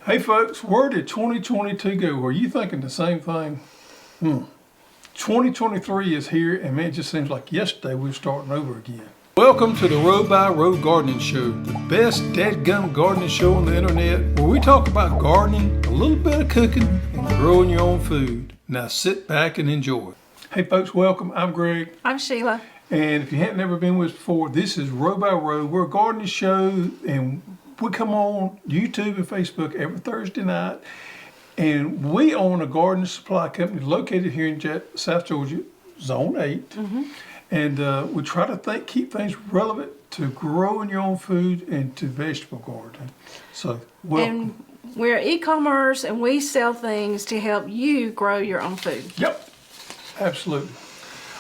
Hey folks, where did 2022 go? Were you thinking the same thing? 2023 is here, and man, it just seems like yesterday we were starting over again. Welcome to the Row by Row Gardening Show, the best dadgum gardening show on the internet, where we talk about gardening, a little bit of cooking, and growing your own food. Now sit back and enjoy. Hey folks, welcome. I'm Greg. I'm Sheila. And if you hadn't ever been with us before, this is Row by Row. We're a gardening show, and we come on YouTube and Facebook every Thursday night. And we own a garden supply company located here in South Georgia, Zone 8. Mm-hmm. And we try to keep things relevant to growing your own food and to vegetable gardening. So, welcome. And we're e-commerce, and we sell things to help you grow your own food. Yep, absolutely.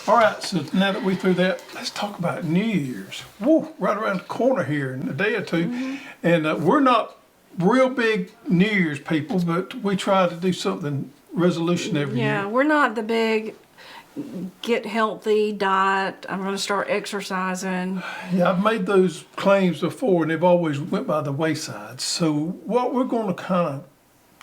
All right, so now that we through that, let's talk about New Year's. Woo, right around the corner here in a day or two. Mm-hmm. And we're not real big New Year's people, but we try to do something resolution every year. Yeah, we're not the big get healthy diet. I'm going to start exercising. Yeah, I've made those claims before, and they've always went by the wayside. So what we're going to kind of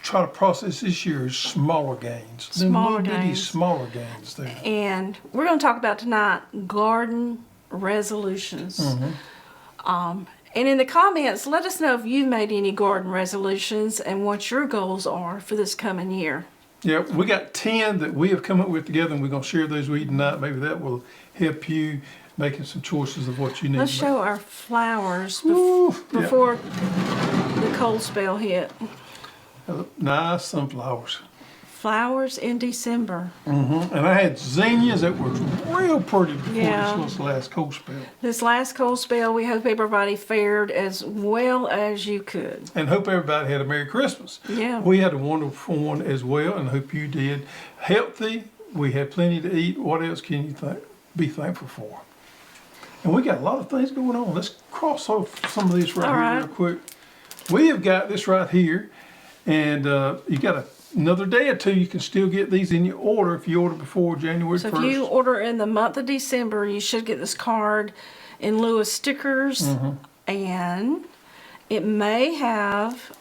try to process this year is smaller gains. Smaller gains there. And we're going to talk about tonight garden resolutions. Mm-hmm. And in the comments, let us know if you've made any garden resolutions and what your goals are for this coming year. Yeah, we got 10 that we have come up with together, and we're going to share those with you tonight. Maybe that will help you making some choices of what you need. Let's show our flowers before the cold spell hit. Nice sunflowers. Flowers in December. Mm-hmm. And I had zinnias that were real pretty before this last cold spell. This last cold spell, we hope everybody fared as well as you could. And hope everybody had a Merry Christmas. Yeah. We had a wonderful one as well, and hope you did. Healthy, we had plenty to eat. What else can you be thankful for? And we got a lot of things going on. Let's cross off some of this right here real quick. We have got this right here. And you got another day or two, you can still get these in your order if you order before January 1st. So if you order in the month of December, you should get this card in lieu of stickers. Mm-hmm. And it may have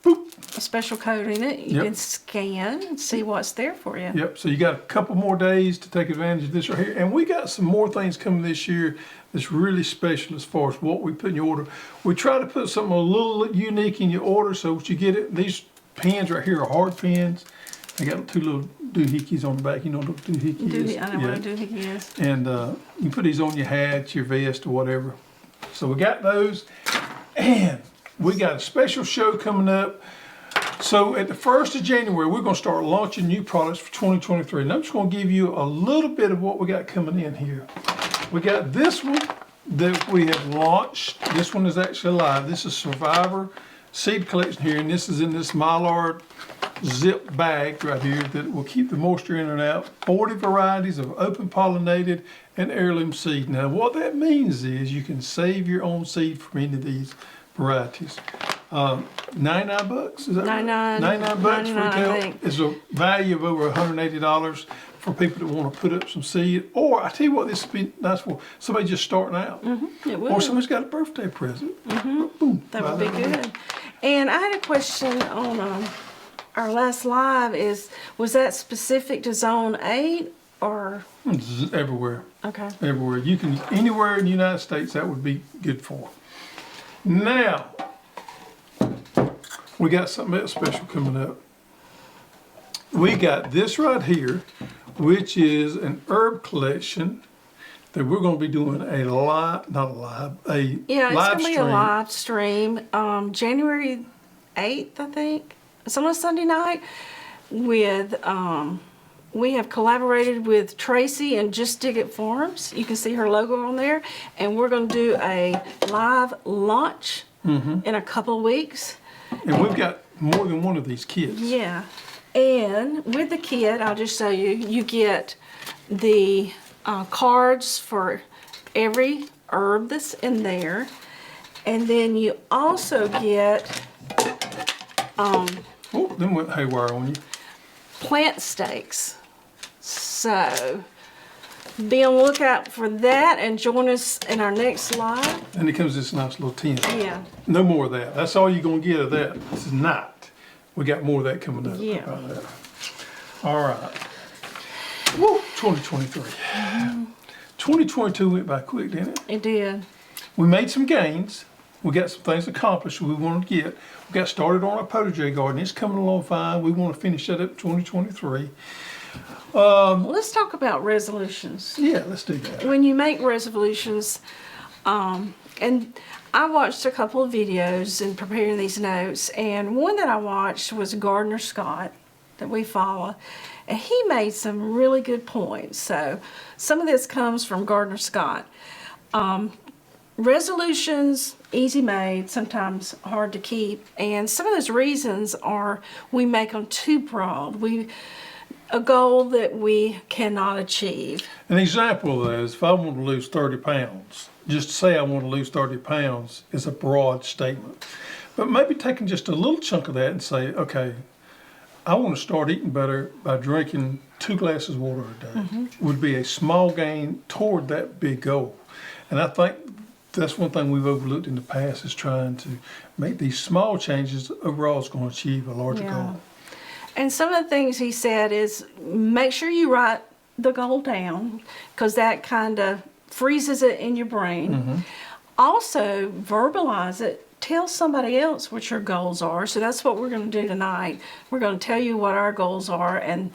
a special code in it. You can scan and see what's there for you. Yep, so you got a couple more days to take advantage of this right here. And we got some more things coming this year that's really special as far as what we put in your order. We try to put something a little unique in your order so that you get it. These pens right here are hard pens. They got two little doohickeys on the back. You know what a doohickey is? I know what a doohickey is. And you put these on your hat, your vest, or whatever. So we got those. And we got a special show coming up. So at the 1st of January, we're going to start launching new products for 2023. And I'm just going to give you a little bit of what we got coming in here. We got this one that we have launched. This one is actually live. This is Survivor Seed Collection here, and this is in this Mylar zip bag right here that will keep the moisture in and out. 40 varieties of open pollinated and heirloom seed. Now what that means is you can save your own seed from any of these varieties. $99, is that right? $99 retail is a value of over $180 for people that want to put up some seed. Or I tell you what, this would be nice for somebody just starting out. Mm-hmm, it would. Or somebody's got a birthday present. Mm-hmm. Boom, that would be good. And I had a question on our last live. Was that specific to Zone 8 or? It's everywhere. Okay. Everywhere. You can, anywhere in the United States, that would be good for. Now, we got something else special coming up. We got this right here, which is an herb collection that we're going to be doing a live stream. Yeah, it's going to be a live stream. January 8th, I think. It's on a Sunday night with, we have collaborated with Tracy and Just Dig It Farms. You can see her logo on there. And we're going to do a live launch in a couple of weeks. And we've got more than one of these kits. Yeah. And with the kit, I'll just show you, you get the cards for every herb that's in there. And then you also get them went haywire on you. plant stakes. So be on the lookout for that and join us in our next live. And it comes this nice little tin. Yeah. No more of that. That's all you're gonna get of that. This is not. We got more of that coming up. Yeah. About that. All right. Woo, 2023. 2022 went by quick, didn't it? It did. We made some gains. We got some things accomplished we wanted to get. We got started on our potager garden. It's coming along fine. We want to finish that up in 2023. Let's talk about resolutions. Yeah, let's do that. When you make resolutions, and I watched a couple of videos in preparing these notes, and one that I watched was Gardner Scott that we follow, and he made some really good points. So some of this comes from Gardner Scott. Resolutions, easy made, sometimes hard to keep, and some of those reasons are we make them too broad. A goal that we cannot achieve. An example of that is if I want to lose 30 pounds, just to say I want to lose 30 pounds is a broad statement. But maybe taking just a little chunk of that and say, okay, I want to start eating better by drinking 2 glasses of water a day would be a small gain toward that big goal. And I think that's one thing we've overlooked in the past is trying to make these small changes overall is going to achieve a larger goal. And some of the things he said is make sure you write the goal down because that kind of freezes it in your brain. Also, verbalize it. Tell somebody else what your goals are. So that's what we're going to do tonight. We're going to tell you what our goals are, and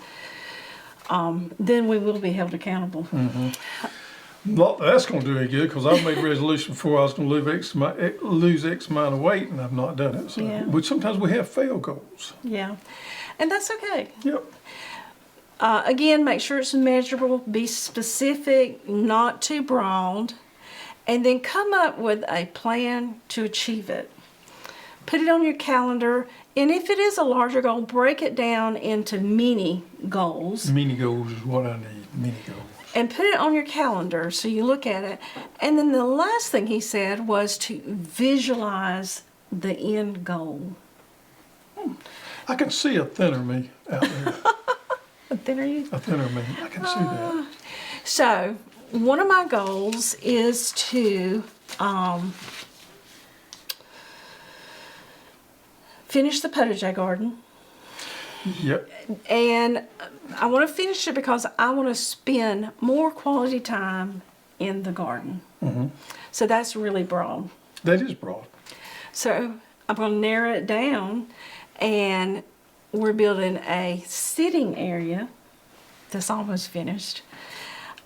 then we will be held accountable. Not that that's going to do any good because I've made a resolution before I was going to lose X amount of weight and I've not done it. So, but sometimes we have failed goals. Yeah, and that's okay. Yep. Again, make sure it's measurable, be specific, not too broad, and then come up with a plan to achieve it. Put it on your calendar, and if it is a larger goal, break it down into mini goals. Mini goals is what I need, mini goals. And put it on your calendar so you look at it. And then the last thing he said was to visualize the end goal. I can see a thinner me out there. A thinner you? A thinner me. I can see that. So, one of my goals is to finish the potager garden. Yep. And I want to finish it because I want to spend more quality time in the garden. So that's really broad. That is broad. So I'm going to narrow it down, and we're building a sitting area that's almost finished.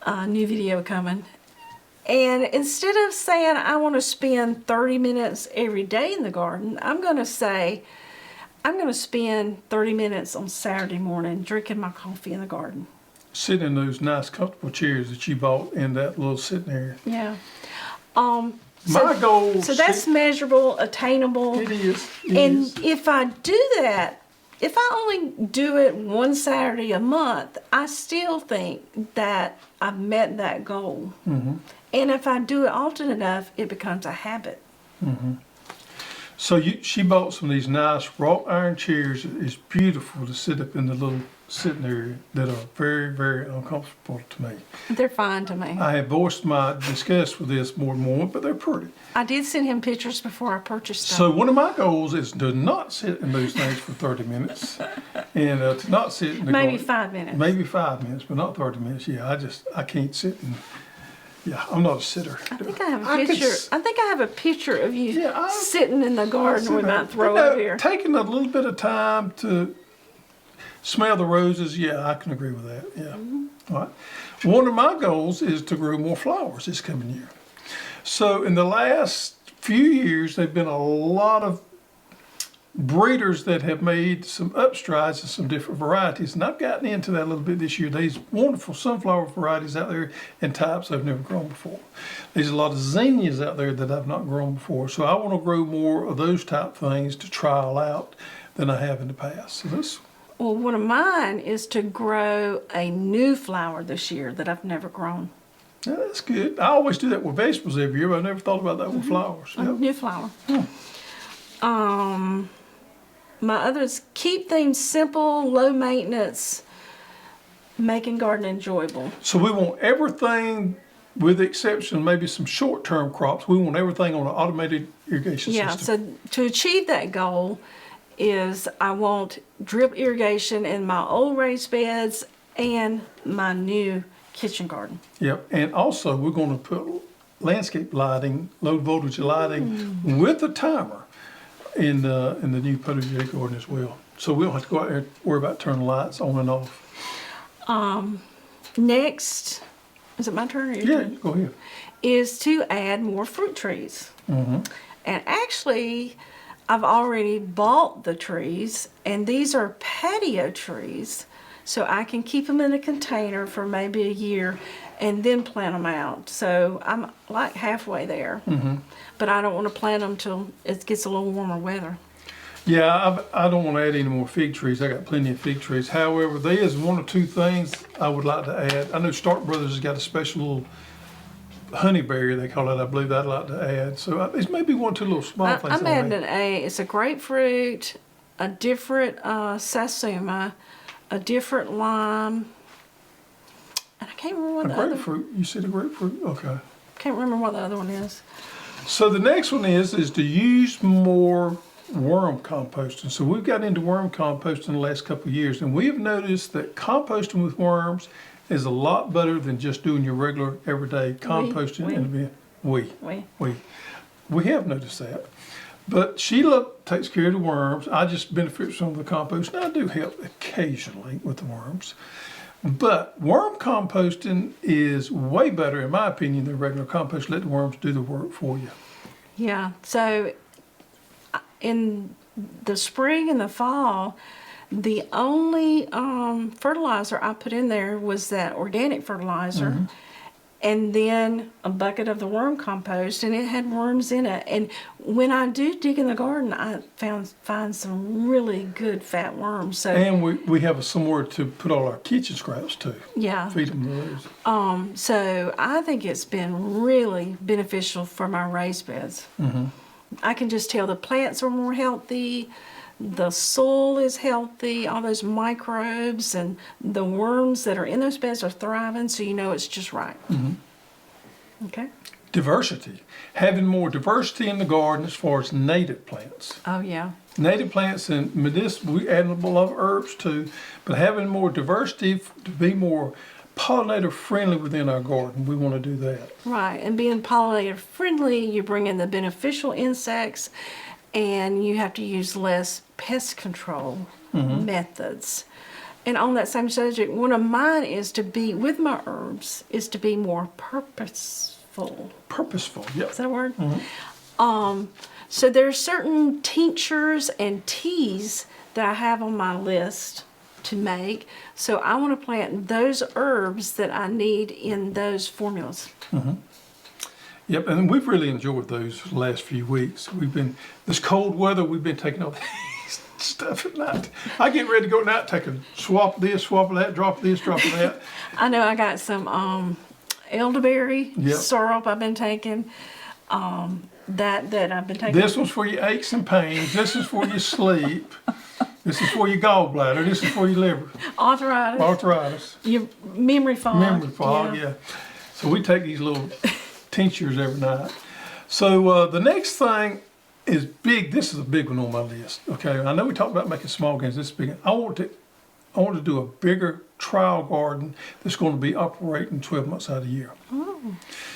New video coming. And instead of saying I want to spend 30 minutes every day in the garden, I'm going to say I'm going to spend 30 minutes on Saturday morning drinking my coffee in the garden. Sitting in those nice comfortable chairs that you bought in that little sitting area. Yeah. My goal. So that's measurable, attainable. It is. And if I do that, if I only do it one Saturday a month, I still think that I've met that goal. And if I do it often enough, it becomes a habit. So she bought some of these nice wrought iron chairs. It's beautiful to sit up in the little sitting area that are very, very uncomfortable to me. They're fine to me. I have voiced my disgust with this more than once, but they're pretty. I did send him pictures before I purchased them. So one of my goals is to not sit in those things for 30 minutes and to not sit in the Maybe garden. 5 minutes. Maybe 5 minutes, but not 30 minutes. Yeah, I can't sit and, I'm not a sitter. I think I have a picture. I think I have a picture of you sitting in the garden we might throw up over here. Taking a little bit of time to smell the roses, I can agree with that. Yeah. All right. One of my goals is to grow more flowers this coming year. So in the last few years, there've been a lot of breeders that have made some upstrides in some different varieties, and I've gotten into that a little bit this year. There's wonderful sunflower varieties out there and types I've never grown before. There's a lot of zinnias out there that I've not grown before, so I want to grow more of those type things to trial out than I have in the past. So this. Well, one of mine is to grow a new flower this year that I've never grown. Yeah, that's good. I always do that with vegetables every year, but I never thought about that with flowers. A new flower. My others, keep things simple, low maintenance. making gardening enjoyable. So we want everything, with the exception of maybe some short-term crops, we want everything on an automated irrigation Yeah, system. so to achieve that goal is I want drip irrigation in my old raised beds and my new kitchen garden. Yep, and also we're gonna put landscape lighting, low voltage lighting with a timer in the new potager garden as well. So we don't have to go out there and worry about turning lights on and off. Next, is it my turn or your Yeah, turn? go ahead. Is to add more fruit trees. And actually, I've already bought the trees, and these are patio trees, so I can keep them in a container for maybe a year and then plant them out. So I'm like halfway there, but I don't want to plant them till it gets a little warmer weather. Yeah, I don't want to add any more fig trees. I got plenty of fig trees. However, there is one or two things I would like to add. I know Stark Brothers has got a special little honeyberry, they call it, I believe, I'd like to add. So there's maybe one or two little small things. I'm adding it's a grapefruit, a different satsuma, a different lime, and I can't remember what A the other. grapefruit, you said a grapefruit? Okay. Can't remember what the other one is. So the next one is to use more worm composting. So we've got into worm composting the last couple of years, and we have noticed that composting with worms is a lot better than just doing your regular everyday composting. We have noticed that. But Sheila takes care of the worms. I just benefit from the compost. Now I do help occasionally with the worms. But worm composting is way better, in my opinion, than regular compost. Let the worms do the work for you. Yeah. So in the spring and the fall, the only fertilizer I put in there was that organic fertilizer, and then a bucket of the worm compost, and it had worms in it. And when I do dig in the garden, I find some really good fat worms. So And we have somewhere to put all our kitchen scraps too. yeah. Feed them those. So I think it's been really beneficial for my raised beds. I can just tell the plants are more healthy, the soil is healthy, all those microbes and the worms that are in those beds are thriving, so you know it's just right. Okay? Diversity. Having more diversity in the garden as far as native plants. Oh, yeah. Native plants and medicinal, we add a lot of herbs too, but having more diversity to be more pollinator friendly within our garden, we want to do that. Right, and being pollinator friendly, you bring in the beneficial insects, and you have to use less pest control methods. And on that same subject, one of mine is to be, with my herbs, is to be more purposeful. Purposeful, yep. Is that a word? So there are certain tinctures and teas that I have on my list to make. So I want to plant those herbs that I need in those formulas. Yep, and we've really enjoyed those last few weeks. This cold weather, we've been taking all these stuff at night. I get ready to go at night, take a swap of this, swap of that, drop of this, drop of that. I know I got some elderberry Yep. syrup I've been taking. That I've been taking. This one's for your aches and pains. This is for your sleep. This is for your gallbladder. This is for your liver. Arthritis. Your memory fog. Memory fog, yeah. So we take these little tinctures every night. So the next thing is big. This is a big one on my list. Okay, I know we talked about making small gains. This is big. I want to do a bigger trial garden that's going to be operating 12 months out of the year.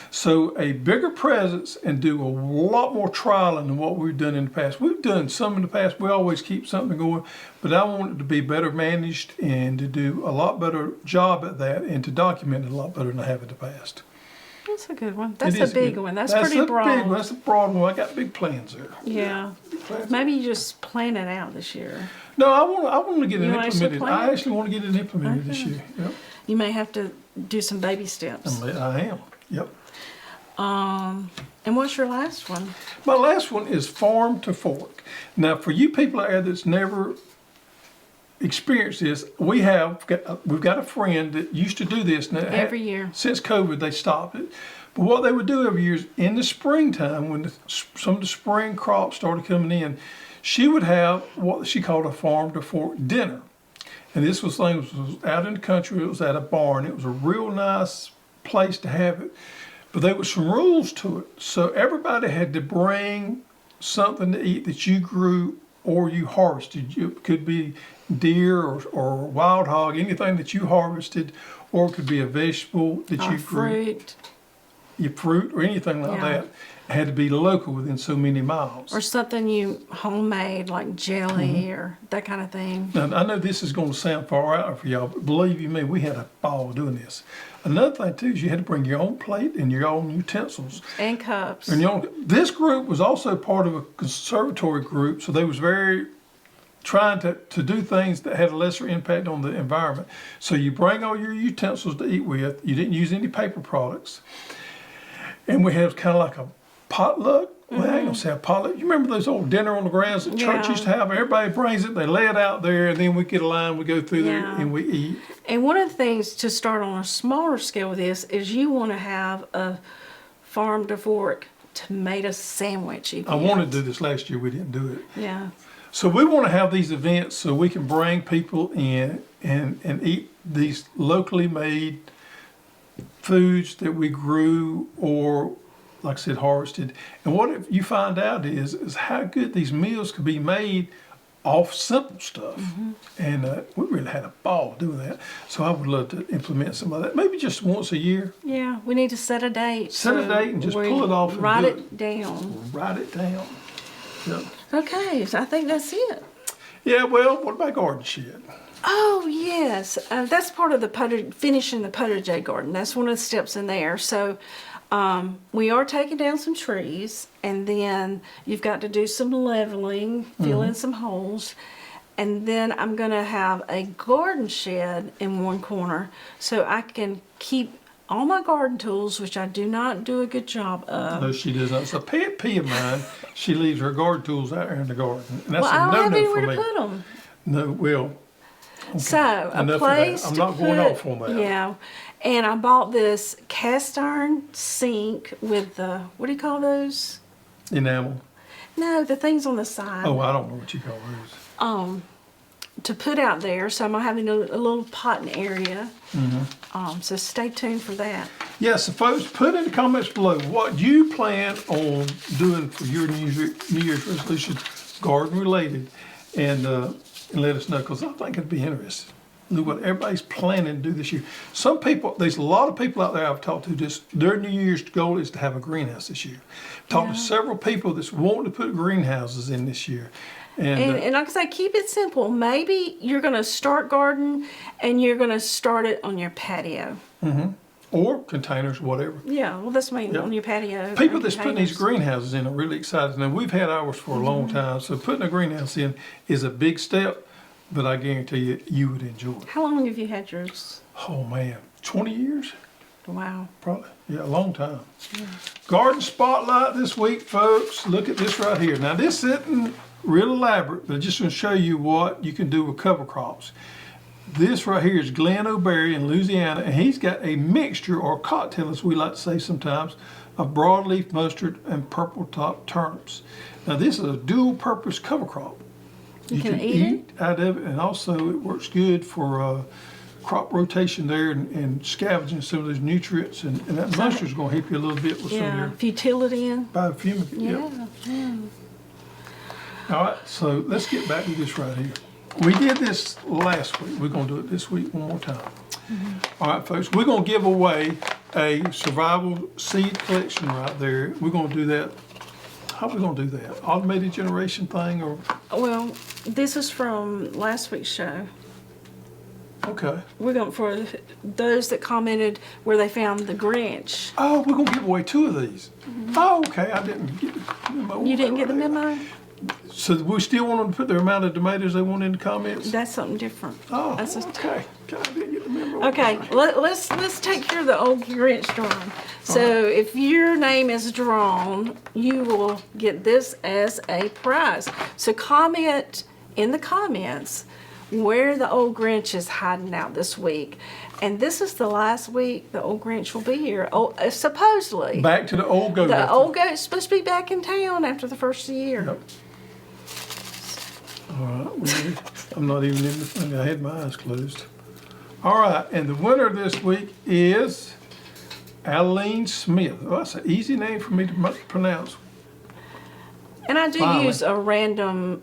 So a bigger presence and do a lot more trialing than what we've done in the past. We've done some in the past. We always keep something going, but I want it to be better managed and to do a lot better job at that and to document it a lot better than I have in the past. That's a good one. That's It a is big good. one. That's pretty broad. Big one. That's a broad one. I got big plans there. Yeah. Maybe you just plan it out this year. No, I want to get it You actually implemented. plan I it? actually want to get it implemented this year. Yep. You may have to do some baby steps. I am. Yep. And what's your last one? My last one is farm to fork. Now, for you people out there that's never experienced this, we've got a friend that used to do this. Now, Every year. Since COVID, they stopped it. But what they would do every year is in the springtime, when some of the spring crops started coming in, she would have what she called a farm to fork dinner. And this was out in the country. It was at a barn. It was a real nice place to have it. But there were some rules to it. So everybody had to bring something to eat that you grew or you harvested. It could be deer or wild hog, anything that you harvested, or it could be a vegetable that you grew. Fruit. Your fruit or anything like that. It had to be local within so many miles. Or something you homemade, like jelly or that kind of thing. Now, I know this is going to sound far out for y'all, but believe you me, we had a ball doing this. Another thing too is you had to bring your own plate and your own utensils. And cups. And this group was also part of a conservatory group, so they was very trying to do things that had a lesser impact on the environment. So you bring all your utensils to eat with. You didn't use any paper products. And we had kind of like a potluck. Well, I ain't gonna say a potluck. You remember those old dinner on the grounds that church used to have? Everybody brings it, they lay it out there, and then we get a line, we go through there, and we eat. And one of the things to start on a smaller scale with this is you want to have a farm to fork tomato sandwich event. I wanted to do this last year, we didn't do it. Yeah. So we want to have these events so we can bring people in and eat these locally made foods that we grew or, like I said, harvested. And what if you find out is how good these meals could be made off simple stuff. And we really had a ball doing that. So I would love to implement some of that, maybe just once a year. Yeah, we need to set a date. Set a date and just pull it off and write do it down. Write it down. Yeah. Okay, so I think that's it. Yeah, well, what about garden shed? Oh, yes. That's part of the finishing the potager garden. That's one of the steps in there. So we are taking down some trees, and then you've got to do some leveling, fill in some holes. And then I'm going to have a garden shed in one corner so I can keep all my garden tools, which I do not do a good job of. No, she does not. It's a pet peeve of mine. She leaves her garden tools out there in the garden. And that's Well, I a don't have no-no for anywhere me. to put them. No, well, okay. So Enough a place of that. I'm to not going off on that. Yeah, and I bought this cast iron sink with the, what do you call those? Enamel. No, the things on the side. Oh, I don't know what you call those. To put out there. So I'm having a little potting area. So stay tuned for that. Yeah, so folks, put in the comments below what you plan on doing for your New Year's resolutions, garden related, and let us know, because I think it'd be interesting. Look what everybody's planning to do this year. Some people, there's a lot of people out there I've talked to, just their New Year's goal is to have a greenhouse this year. Talked to several people that's wanting to put greenhouses in this year. And like I say, keep it simple. Maybe you're going to start garden and you're going to start it on your patio. or containers, whatever. Yeah, well, that's me on your patio. People that's putting these greenhouses in are really excited. Now, we've had ours for a long time, so putting a greenhouse in is a big step, but I guarantee you, you would enjoy it. How long have you had yours? Oh, man, 20 years? Wow. Probably, yeah, a long time. Garden spotlight this week, folks. Look at this right here. Now, this isn't real elaborate, but I'm just going to show you what you can do with cover crops. This right here is Glenn O'Berry in Louisiana, and he's got a mixture, or cocktail as we like to say sometimes, of broadleaf mustard and purple top turnips. Now, this is a dual purpose cover crop. You can eat out of it, and also it works good for crop rotation there and scavenging some of those nutrients, and that mustard's going to help you a little bit with some of your futility in. biofumigant. Yeah. All right, so let's get back to this right here. We did this last week. We're going to do it this week one more time. All right, folks, we're going to give away a survival seed collection right there. We're going to do that. How are we going to do that? Automated generation thing, or? Well, this is from last week's show. Okay. We're going for those that commented where they found the Grinch. Oh, we're going to give away 2 of these. Oh, okay. I didn't get the memo. You didn't get the memo? So we still want them to put their amount of tomatoes they want in the comments? That's something different. Oh, That's okay. God, I didn't get the memo. Okay, let's take care of the old Grinch drawing. So if your name is drawn, you will get this as a prize. So comment in the comments where the old Grinch is hiding out this week. And this is the last week the old Grinch will be here. Oh, supposedly. Back to the old goat. The old goat's supposed to be back in town after the first of the year. Yep. All right, I'm not even in the thing. I had my eyes closed. All right, and the winner this week is Aline Smith. Oh, that's an easy name for me to pronounce. And I do Finally. use a random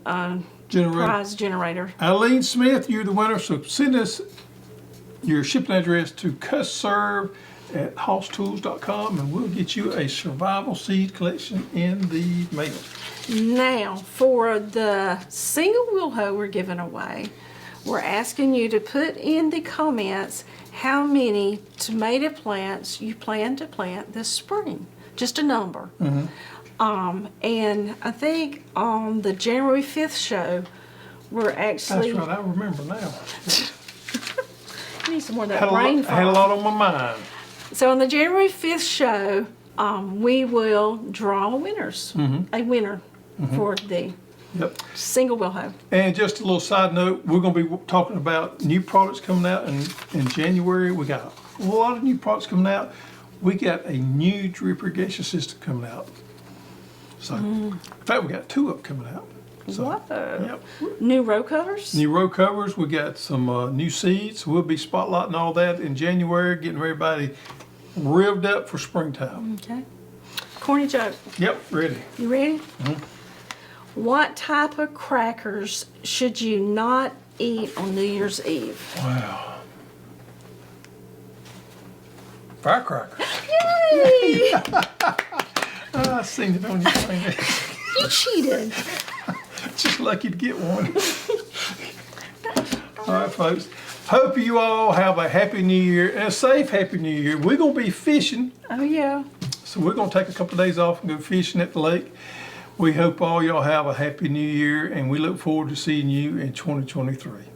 prize generator. Aline Smith, you're the winner. So send us your shipping address to hosstools@hosstools.com and we'll get you a survival seed collection in the mail. Now, for the single wheel hoe we're giving away, we're asking you to put in the comments how many tomato plants you plan to plant this spring. Just a number. And I think on the January 5th show, we're actually... That's right, I remember now. I need some more of that brain fog. Had a lot on my mind. So on the January 5th show, we will draw winners, a winner for the single wheel hoe. And just a little side note, we're going to be talking about new products coming out in January. We got a lot of new products coming out. We got a new drip irrigation system coming out. So, in fact, we got 2 of them coming out. So, Whoa. yep. New row covers? New row covers. We got some new seeds. We'll be spotlighting all that in January, getting everybody revved up for springtime. Okay. Corny joke. Yep, ready. You ready? What type of crackers should you not eat on New Year's Eve? Wow. Firecrackers. Yay! I seen it on your finger. You cheated. Just lucky to get one. All right, folks. Hope you all have a happy new year and a safe happy new year. We're going to be fishing. Oh, yeah. So we're going to take a couple of days off and go fishing at the lake. We hope all y'all have a happy new year and we look forward to seeing you in 2023.